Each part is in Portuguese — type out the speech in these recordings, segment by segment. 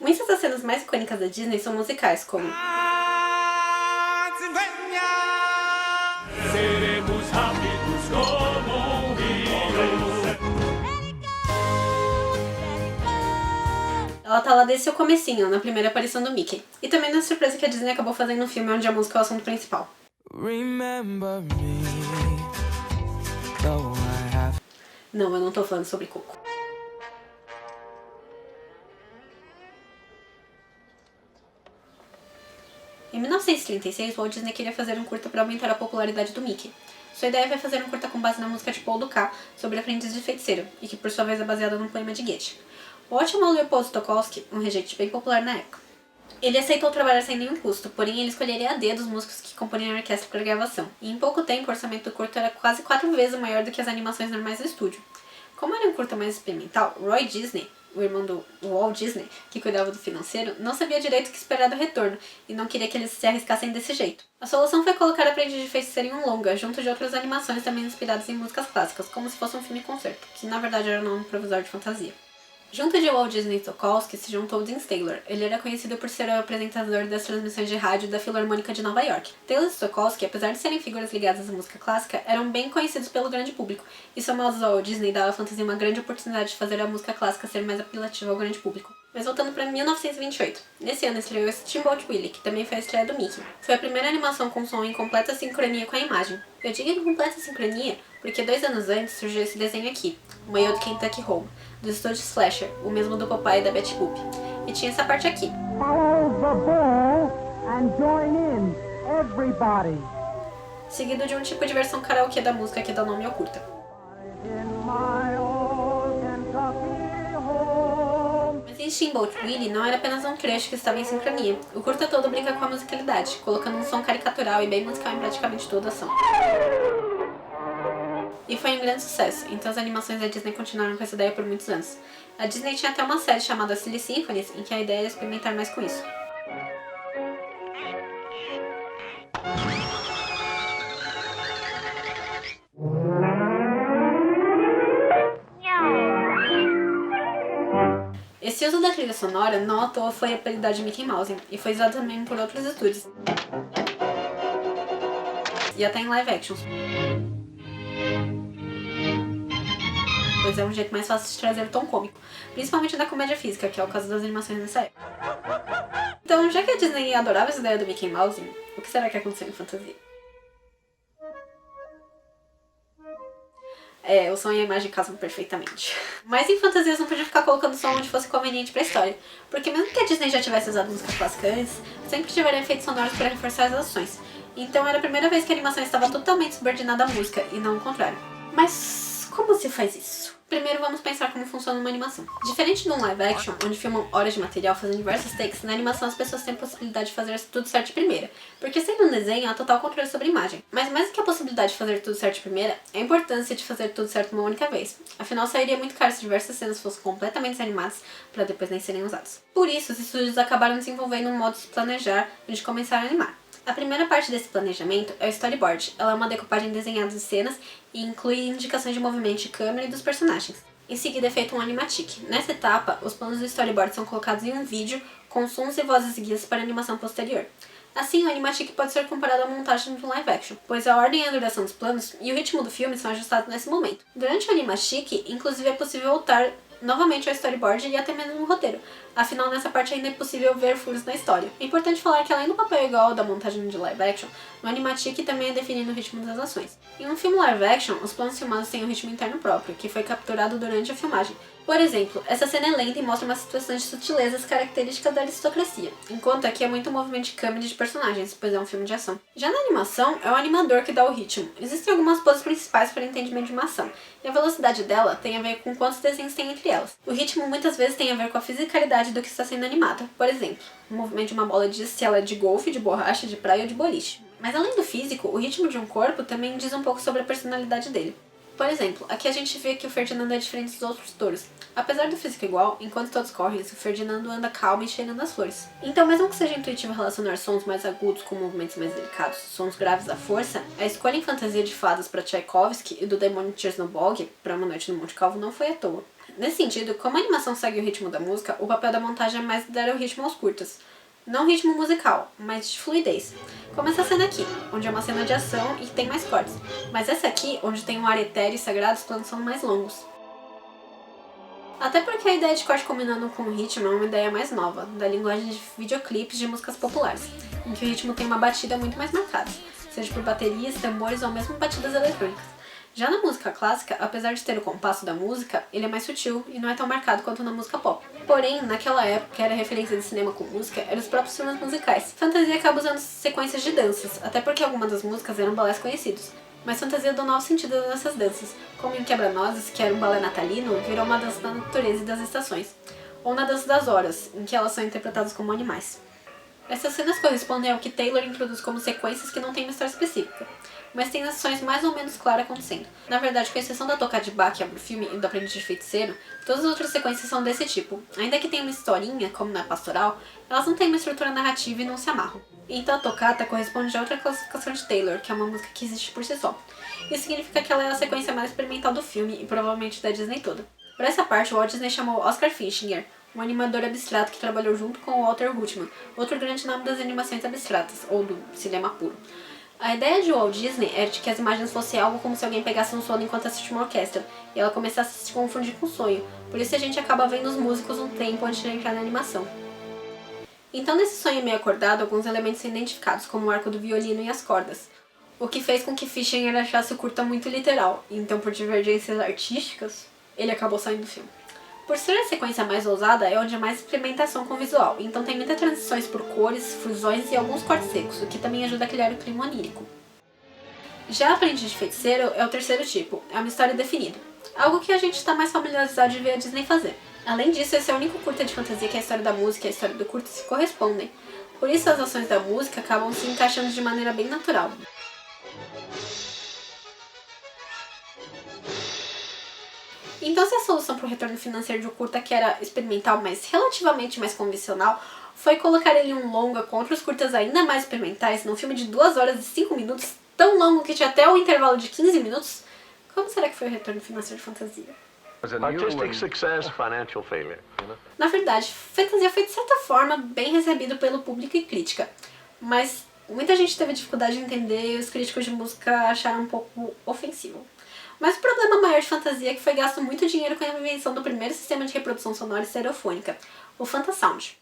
Muitas das cenas mais icônicas da Disney são musicais, como Seremos rápidos como um rio. ela tá lá desde seu comecinho, na primeira aparição do Mickey. E também na surpresa que a Disney acabou fazendo um filme onde a música é o assunto principal. Remember me, though I have... Não, eu não tô falando sobre Coco. Em 1936, Walt Disney queria fazer um curta para aumentar a popularidade do Mickey. Sua ideia foi fazer um curta com base na música de Paul Dukas sobre aprendiz de feiticeiro, e que por sua vez é baseada num poema de Goethe. Walt chamou Leopold Stokowski, um regente bem popular na época. Ele aceitou trabalhar sem nenhum custo, porém ele escolheria a dedo os músicos que comporiam a orquestra para a gravação, e em pouco tempo o orçamento do curta era quase 4 vezes maior do que as animações normais do estúdio. Como era um curta mais experimental, Roy Disney, o irmão do Walt Disney, que cuidava do financeiro, não sabia direito o que esperar do retorno e não queria que eles se arriscassem desse jeito. A solução foi colocar Aprendiz de Feiticeiro em um longa, junto de outras animações também inspiradas em músicas clássicas, como se fosse um filme-concerto, que na verdade era um nome provisório de fantasia. Junto de Walt Disney e Stokowski se juntou Dean Taylor. Ele era conhecido por ser o apresentador das transmissões de rádio da Filarmônica de Nova York. Taylor e Stokowski, apesar de serem figuras ligadas à música clássica, eram bem conhecidos pelo grande público, e somados ao Walt Disney dava à fantasia uma grande oportunidade de fazer a música clássica ser mais apelativa ao grande público. Mas voltando para 1928. Nesse ano estreou Steamboat Willie, que também foi a estreia do Mickey. Foi a primeira animação com som em completa sincronia com a imagem. Eu digo em completa sincronia porque 2 anos antes surgiu esse desenho aqui, O Maio do Kentucky Home, dos estúdios Slasher, o mesmo do Popeye e da Betty Boop. E tinha essa parte aqui. Follow the ball and join in, everybody. Seguido de um tipo de versão karaokê da música que dá nome ao curta. In my old Kentucky home. Mas em Steamboat Willie não era apenas um trecho que estava em sincronia. O curta todo brinca com a musicalidade, colocando um som caricatural e bem musical em praticamente toda a ação. E foi um grande sucesso, então as animações da Disney continuaram com essa ideia por muitos anos. A Disney tinha até uma série chamada Silly Symphonies, em que a ideia era experimentar mais com isso. Esse uso da trilha sonora não à toa foi apelidado de Mickey Mouse, e foi usado também por outros estúdios. E até em live action. Pois é um jeito mais fácil de trazer o tom cômico, principalmente da comédia física, que é o caso das animações nessa época. Então, já que a Disney adorava essa ideia do Mickey Mouse, o que será que aconteceu em fantasia? O som e a imagem casam perfeitamente. Mas em fantasias não podia ficar colocando som onde fosse conveniente pra história, porque mesmo que a Disney já tivesse usado música clássica antes, sempre tiveram efeitos sonoros para reforçar as ações. Então era a primeira vez que a animação estava totalmente subordinada à música, e não o contrário. Mas como se faz isso? Primeiro vamos pensar como funciona uma animação. Diferente de um live action, onde filmam horas de material fazendo diversos takes, na animação as pessoas têm a possibilidade de fazer tudo certo de primeira, porque sendo um desenho há total controle sobre a imagem. Mas mais do que a possibilidade de fazer tudo certo de primeira, é a importância de fazer tudo certo uma única vez. Afinal, sairia muito caro se diversas cenas fossem completamente desanimadas para depois nem serem usadas. Por isso, os estúdios acabaram desenvolvendo um modo de se planejar antes de começar a animar. A primeira parte desse planejamento é o storyboard. Ela é uma decupagem desenhada de cenas e inclui indicações de movimento de câmera e dos personagens. Em seguida é feito um animatic. Nessa etapa, os planos do storyboard são colocados em um vídeo com sons e vozes guias para a animação posterior. Assim, o animatic pode ser comparado à montagem de um live action, pois a ordem e a duração dos planos e o ritmo do filme são ajustados nesse momento. Durante o animatic, inclusive é possível voltar novamente ao storyboard e até mesmo no roteiro. Afinal, nessa parte ainda é possível ver furos na história. É importante falar que além do papel igual da montagem de live action, no animatic também é definido o ritmo das ações. Em um filme live action, os planos filmados têm um ritmo interno próprio, que foi capturado durante a filmagem. Por exemplo, essa cena é lenta e mostra uma situação de sutilezas características da aristocracia, enquanto aqui é muito movimento de câmera e de personagens, pois é um filme de ação. Já na animação, é o animador que dá o ritmo. Existem algumas poses principais para o entendimento de uma ação, e a velocidade dela tem a ver com quantos desenhos tem entre elas. O ritmo muitas vezes tem a ver com a fisicalidade do que está sendo animado. Por exemplo, o movimento de uma bola diz se ela é de golfe, de borracha, de praia ou de boliche. Mas além do físico, o ritmo de um corpo também diz um pouco sobre a personalidade dele. Por exemplo, aqui a gente vê que o Ferdinando é diferente dos outros touros. Apesar do físico igual, enquanto todos correm, o Ferdinando anda calmo e cheirando as flores. Então, mesmo que seja intuitivo relacionar sons mais agudos com movimentos mais delicados, sons graves à força, a escolha em Fantasia de Fadas para Tchaikovsky e do Demônio de Chernobyl para Uma Noite no Monte Calvo não foi à toa. Nesse sentido, como a animação segue o ritmo da música, o papel da montagem é mais dar o ritmo aos curtas. Não ritmo musical, mas de fluidez. Como essa cena aqui, onde é uma cena de ação e tem mais cortes. Mas essa aqui, onde tem um ar etéreo e sagrado, os planos são mais longos. Até porque a ideia de corte combinando com o ritmo é uma ideia mais nova, da linguagem de videoclipes de músicas populares, em que o ritmo tem uma batida muito mais marcada, seja por baterias, tambores ou mesmo batidas eletrônicas. Já na música clássica, apesar de ter o compasso da música, ele é mais sutil e não é tão marcado quanto na música pop. Porém, naquela época, que era referência de cinema com música, eram os próprios filmes musicais. Fantasia acaba usando sequências de danças, até porque algumas das músicas eram balés conhecidos. Mas Fantasia deu novo sentido nessas danças, como em Quebra-Nozes, que era um balé natalino, virou uma dança da natureza e das estações. Ou na Dança das Horas, em que elas são interpretadas como animais. Essas cenas correspondem ao que Taylor introduz como sequências que não têm uma história específica, mas tem ações mais ou menos claras acontecendo. Na verdade, com exceção da toca de Bach que abre o filme e do Aprendiz de Feiticeiro, todas as outras sequências são desse tipo. Ainda que tenha uma historinha, como na Pastoral, elas não têm uma estrutura narrativa e não se amarram. Então a tocata corresponde a outra classificação de Taylor, que é uma música que existe por si só. Isso significa que ela é a sequência mais experimental do filme e provavelmente da Disney toda. Por essa parte, o Walt Disney chamou Oscar Fischinger, um animador abstrato que trabalhou junto com o Walter Hutman, outro grande nome das animações abstratas, ou do cinema puro. A ideia de Walt Disney era de que as imagens fossem algo como se alguém pegasse um sono enquanto assistia uma orquestra, e ela começasse a se confundir com o sonho, por isso a gente acaba vendo os músicos um tempo antes de entrar na animação. Então nesse sonho meio acordado, alguns elementos são identificados, como o arco do violino e as cordas, o que fez com que Fischer achasse o curta muito literal, então por divergências artísticas, ele acabou saindo do filme. Por ser a sequência mais ousada, é onde há mais experimentação com o visual, então tem muitas transições por cores, fusões e alguns cortes secos, o que também ajuda a criar o clima onírico. Já Aprendiz de Feiticeiro é o terceiro tipo, é uma história definida, algo que a gente está mais familiarizado de ver a Disney fazer. Além disso, esse é o único curta de fantasia que a história da música e a história do curta se correspondem, por isso as ações da música acabam se encaixando de maneira bem natural. Então, se a solução para o retorno financeiro de um curta que era experimental, mas relativamente mais convencional, foi colocar ele em um longa com outros curtas ainda mais experimentais, num filme de 2 horas e 5 minutos, tão longo que tinha até o intervalo de 15 minutos, como será que foi o retorno financeiro de Fantasia? Artistic success, financial failure. Na verdade, Fantasia foi de certa forma bem recebido pelo público e crítica, mas muita gente teve dificuldade de entender e os críticos de música acharam um pouco ofensivo. Mas o problema maior de Fantasia é que foi gasto muito dinheiro com a invenção do primeiro sistema de reprodução sonora estereofônica, o Fantasound.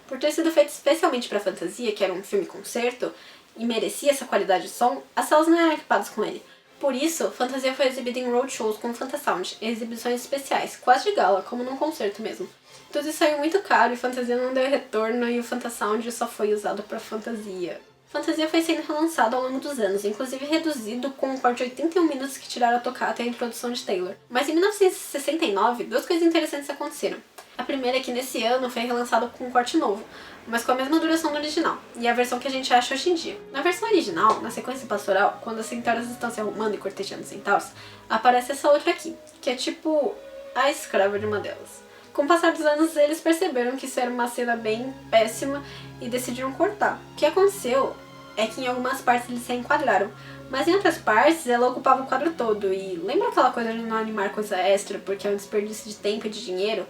Por ter sido feito especialmente para Fantasia, que era um filme-concerto, e merecia essa qualidade de som, as salas não eram equipadas com ele. Por isso, Fantasia foi exibida em roadshows com o Fantasound, em exibições especiais, quase de gala, como num concerto mesmo. Tudo isso saiu muito caro e Fantasia não deu retorno e o Fantasound só foi usado para Fantasia. Fantasia foi sendo relançado ao longo dos anos, inclusive reduzido com um corte de 81 minutos que tiraram a tocata e a introdução de Taylor. Mas em 1969, duas coisas interessantes aconteceram. A primeira é que nesse ano foi relançado com um corte novo, mas com a mesma duração do original, e a versão que a gente acha hoje em dia. Na versão original, na sequência pastoral, quando as centauras estão se arrumando e cortejando os centauros, aparece essa outra aqui, que é tipo a escrava de uma delas. Com o passar dos anos, eles perceberam que isso era uma cena bem péssima e decidiram cortar. O que aconteceu é que em algumas partes eles se enquadraram, mas em outras partes ela ocupava o quadro todo. E lembra aquela coisa de não animar coisa extra porque é um desperdício de tempo e de dinheiro?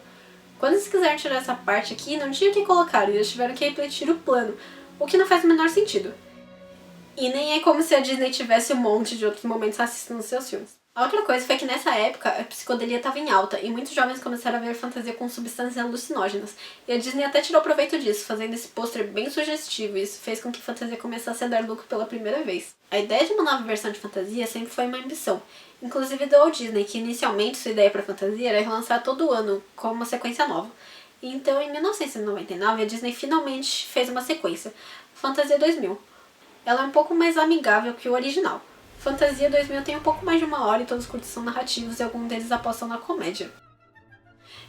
Quando eles quiseram tirar essa parte aqui, não tinha o que colocar e eles tiveram que repetir o plano, o que não faz o menor sentido. E nem é como se a Disney tivesse um monte de outros momentos racistas nos seus filmes. A outra coisa foi que nessa época a psicodelia estava em alta e muitos jovens começaram a ver fantasia com substâncias alucinógenas. E a Disney até tirou proveito disso, fazendo esse pôster bem sugestivo, e isso fez com que fantasia começasse a dar lucro pela primeira vez. A ideia de uma nova versão de fantasia sempre foi uma ambição, inclusive da Walt Disney, que inicialmente sua ideia para fantasia era relançar todo ano, como uma sequência nova. Então, em 1999, a Disney finalmente fez uma sequência, Fantasia 2000. Ela é um pouco mais amigável que o original. Fantasia 2000 tem um pouco mais de 1 hora e todos os curtos são narrativos e alguns deles apostam na comédia.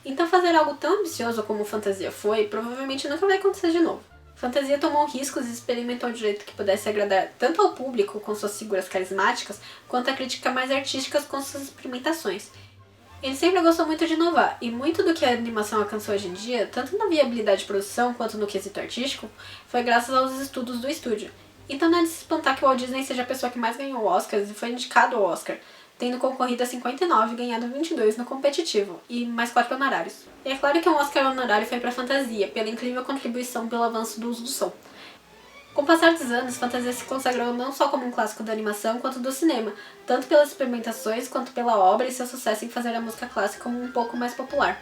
Então fazer algo tão ambicioso como Fantasia foi, provavelmente nunca vai acontecer de novo. Fantasia tomou riscos e experimentou de jeito que pudesse agradar tanto ao público com suas figuras carismáticas, quanto à crítica mais artística com suas experimentações. Ele sempre gostou muito de inovar, e muito do que a animação alcançou hoje em dia, tanto na viabilidade de produção quanto no quesito artístico, foi graças aos estudos do estúdio. Então não é de se espantar que o Walt Disney seja a pessoa que mais ganhou Oscars e foi indicado ao Oscar, tendo concorrido a 59 e ganhado 22 no competitivo, e mais 4 honorários. E é claro que um Oscar honorário foi para Fantasia, pela incrível contribuição pelo avanço do uso do som. Com o passar dos anos, Fantasia se consagrou não só como um clássico da animação quanto do cinema, tanto pelas experimentações quanto pela obra e seu sucesso em fazer a música clássica como um pouco mais popular.